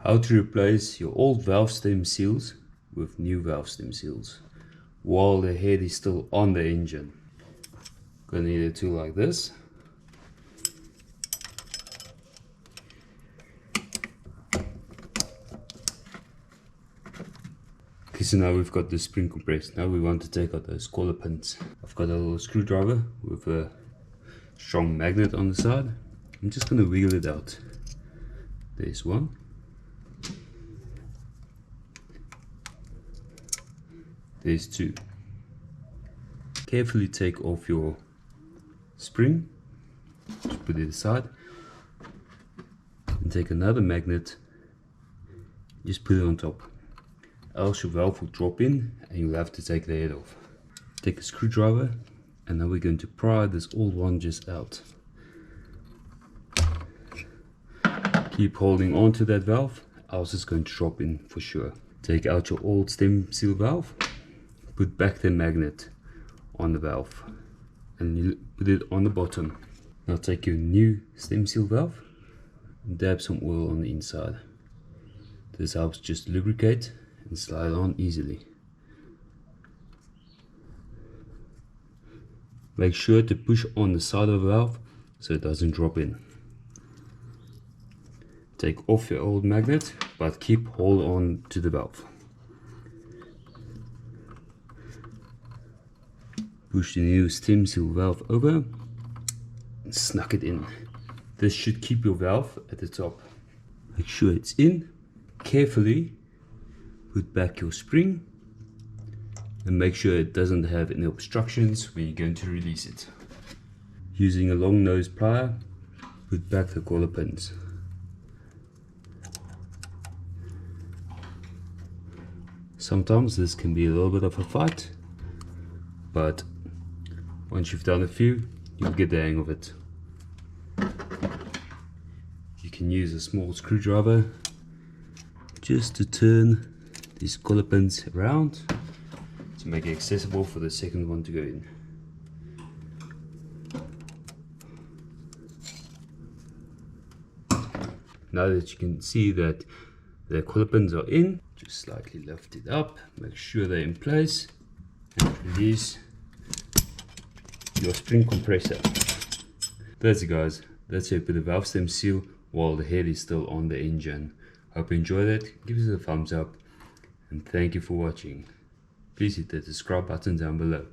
How to replace your old valve stem seals with new valve stem seals while the head is still on the engine. Gonna need a tool like this. Okay, so now we've got the spring compressed. Now we want to take out those collar pins. I've got a little screwdriver with a strong magnet on the side. I'm just gonna wheel it out. There's one. There's two. Carefully take off your spring, just put it aside, and take another magnet, just put it on top, else your valve will drop in and you'll have to take the head off. Take a screwdriver, and now we're going to pry this old one just out. Keep holding on to that valve, else it's going to drop in for sure. Take out your old stem seal valve, put back the magnet on the valve and you put it on the bottom. Now take your new stem seal valve and dab some oil on the inside. This helps just lubricate and slide on easily. Make sure to push on the side of the valve so it doesn't drop in. Take off your old magnet, but keep hold on to the valve. Push the new stem seal valve over and snug it in. This should keep your valve at the top. Make sure it's in. Carefully put back your spring and make sure it doesn't have any obstructions when you're going to release it. Using a long nose plier, put back the collar pins. Sometimes this can be a little bit of a fight, but once you've done a few, you'll get the hang of it. You can use a small screwdriver just to turn these collar pins around to make it accessible for the second one to go in. Now that you can see that the collar pins are in, just slightly lift it up, make sure they're in place, and release your spring compressor. That's it guys, that's it with the valve stem seal while the head is still on the engine. Hope you enjoyed it, give us a thumbs up and thank you for watching. Please hit the subscribe button down below.